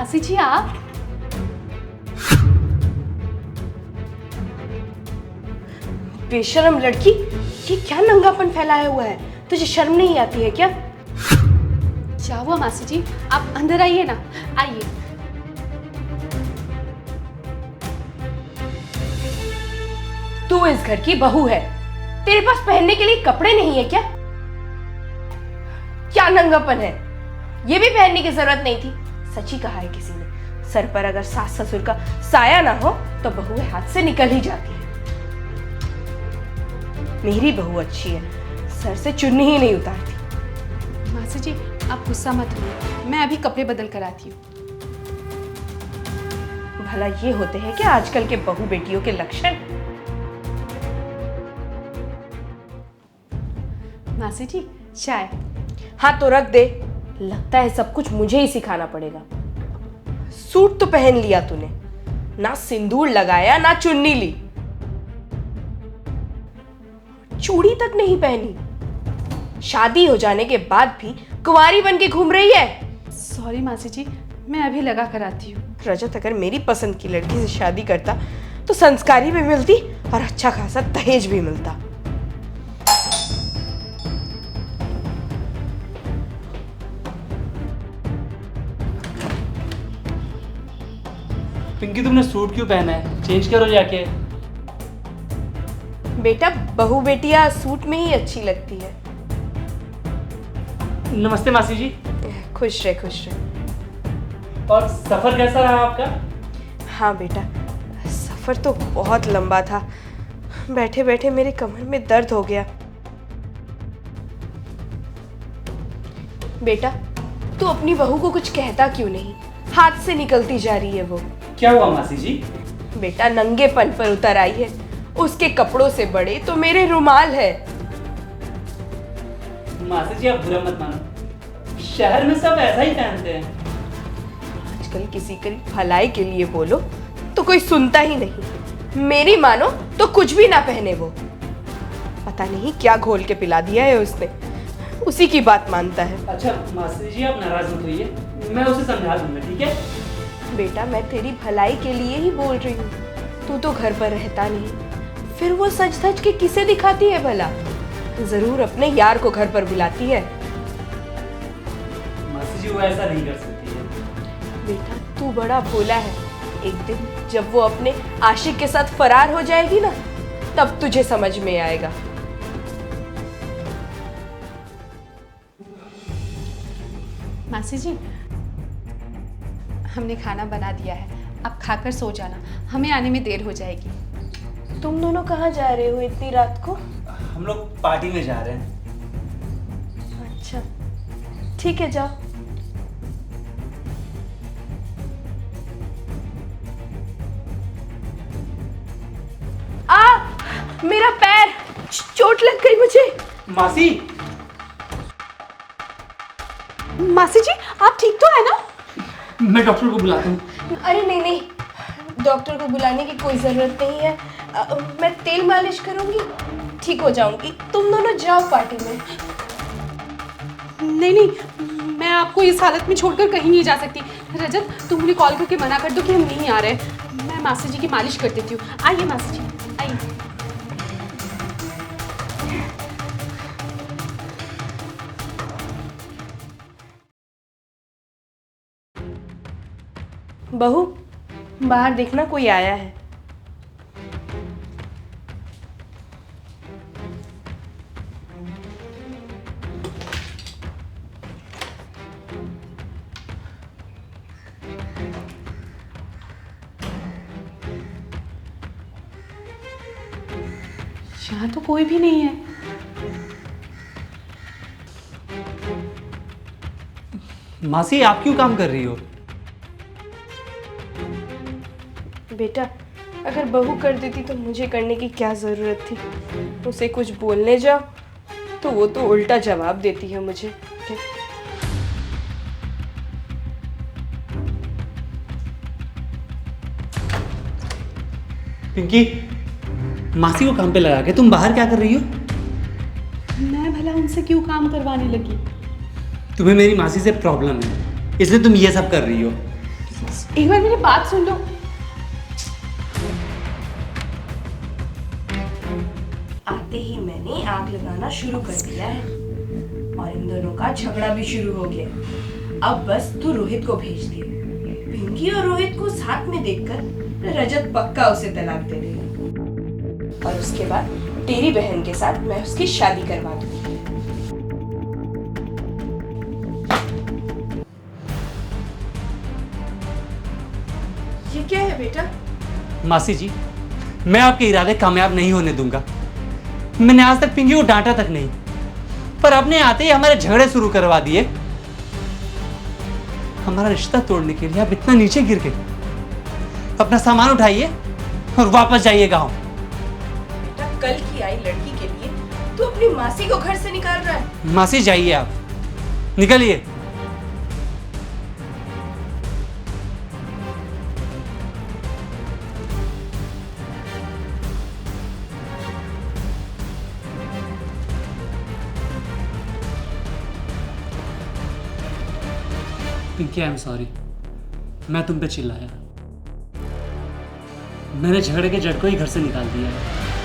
मासी जी आप? बेशरम लड़की, ये क्या नंगापन फैलाया हुआ है? तुझे शर्म नहीं आती है क्या? क्या हुआ मासी जी, आप अंदर आइए ना, आइए। तू इस घर की बहू है, तेरे पास पहनने के लिए कपड़े नहीं है क्या? क्या नंगापन है? ये भी पहनने की जरूरत नहीं थी। सच ही कहा है किसी ने, सर पर अगर सास ससुर का साया ना हो तो बहू हाथ से निकल ही जाती है। मेरी बहू अच्छी है, सर से चुन्नी ही नहीं उतारती। मासी जी आप गुस्सा मत होइए, मैं अभी कपड़े बदल कर आती हूँ। भला ये होते हैं क्या आजकल के बहू बेटियों के लक्षण? मासी जी चाय। हाँ तो रख दे, लगता है सब कुछ मुझे ही सिखाना पड़ेगा। सूट तो पहन लिया तूने, ना सिंदूर लगाया ना चुन्नी ली, चूड़ी तक नहीं पहनी। शादी हो जाने के बाद भी कुंवारी बन के घूम रही है। सॉरी मासी जी, मैं अभी लगा कर आती हूँ। रजत अगर मेरी पसंद की लड़की से शादी करता तो संस्कारी भी मिलती और अच्छा खासा दहेज भी मिलता। पिंकी तुमने सूट क्यों पहना है? चेंज करो जाके। बेटा बहू बेटियां सूट में ही अच्छी लगती है। नमस्ते मासी जी। खुश रहे खुश रहे। और सफर कैसा रहा आपका? हाँ बेटा, सफर तो बहुत लंबा था। बैठे बैठे मेरे कमर में दर्द हो गया। बेटा तू अपनी बहू को कुछ कहता क्यों नहीं? हाथ से निकलती जा रही है वो। क्या हुआ मासी जी? बेटा नंगेपन पर उतर आई है, उसके कपड़ों से बड़े तो मेरे रुमाल है। मासी जी आप बुरा मत मानो, शहर में सब ऐसा ही पहनते हैं। आजकल किसी की भलाई के लिए बोलो तो कोई सुनता ही नहीं, मेरी मानो तो कुछ भी ना पहने वो। पता नहीं क्या घोल के पिला दिया है उसने, उसी की बात मानता है। अच्छा मासी जी आप नाराज मत होइए, मैं उसे समझा दूंगा, ठीक है? बेटा मैं तेरी भलाई के लिए ही बोल रही हूँ। तू तो घर पर रहता नहीं, फिर वो सच धज के किसे दिखाती है भला? जरूर अपने यार को घर पर बुलाती है। मासी जी वो ऐसा नहीं कर सकती है। बेटा तू बड़ा भोला है, एक दिन जब वो अपने आशिक के साथ फरार हो जाएगी ना, तब तुझे समझ में आएगा। मासी जी हमने खाना बना दिया है, आप खाकर सो जाना, हमें आने में देर हो जाएगी। तुम दोनों कहाँ जा रहे हो इतनी रात को? हम लोग पार्टी में जा रहे हैं। अच्छा ठीक है जाओ। मेरा पैर, चोट लग गई मुझे। मासी मासी जी आप ठीक तो है ना? मैं डॉक्टर को बुलाता हूँ। अरे नहीं नहीं, डॉक्टर को बुलाने की कोई जरूरत नहीं है। मैं तेल मालिश करूंगी, ठीक हो जाऊंगी। तुम दोनों जाओ पार्टी में। नहीं नहीं, मैं आपको इस हालत में छोड़कर कहीं नहीं जा सकती। रजत तुम मुझे कॉल करके मना कर दो कि हम नहीं आ रहे। मैं मासी जी की मालिश कर देती हूँ। आइए मासी जी आइए। बहू बाहर देखना कोई आया है। यहाँ तो कोई भी नहीं है। मासी आप क्यों काम कर रही हो? बेटा अगर बहू कर देती तो मुझे करने की क्या जरूरत थी? उसे कुछ बोलने जाओ तो वो तो उल्टा जवाब देती है मुझे। पिंकी मासी को काम पे लगा के तुम बाहर क्या कर रही हो? मैं भला उनसे क्यों काम करवाने लगी? तुम्हें मेरी मासी से प्रॉब्लम है, इसलिए तुम ये सब कर रही हो। एक बार मेरी बात सुन लो। आते ही मैंने आग लगाना शुरू कर दिया है और इन दोनों का झगड़ा भी शुरू हो गया। अब बस तू रोहित को भेज दे। पिंकी और रोहित को साथ में देखकर रजत पक्का उसे तलाक दे देगा और उसके बाद तेरी बहन के साथ मैं उसकी शादी करवा दूंगी। ये क्या है बेटा? मासी जी, मैं आपके इरादे कामयाब नहीं होने दूंगा। मैंने आज तक पिंकी को डांटा तक नहीं, पर आपने आते ही हमारे झगड़े शुरू करवा दिए। हमारा रिश्ता तोड़ने के लिए आप इतना नीचे गिर गए। अपना सामान उठाइए और वापस जाइए गांव। बेटा, कल की आई लड़की के लिए तू अपनी मासी को घर से निकाल रहा है? मासी जाइए, आप निकलिए। पिंकी, आई एम सॉरी, मैं तुम पे चिल्लाया। मैंने झगड़े के जड़ को ही घर से निकाल दिया है।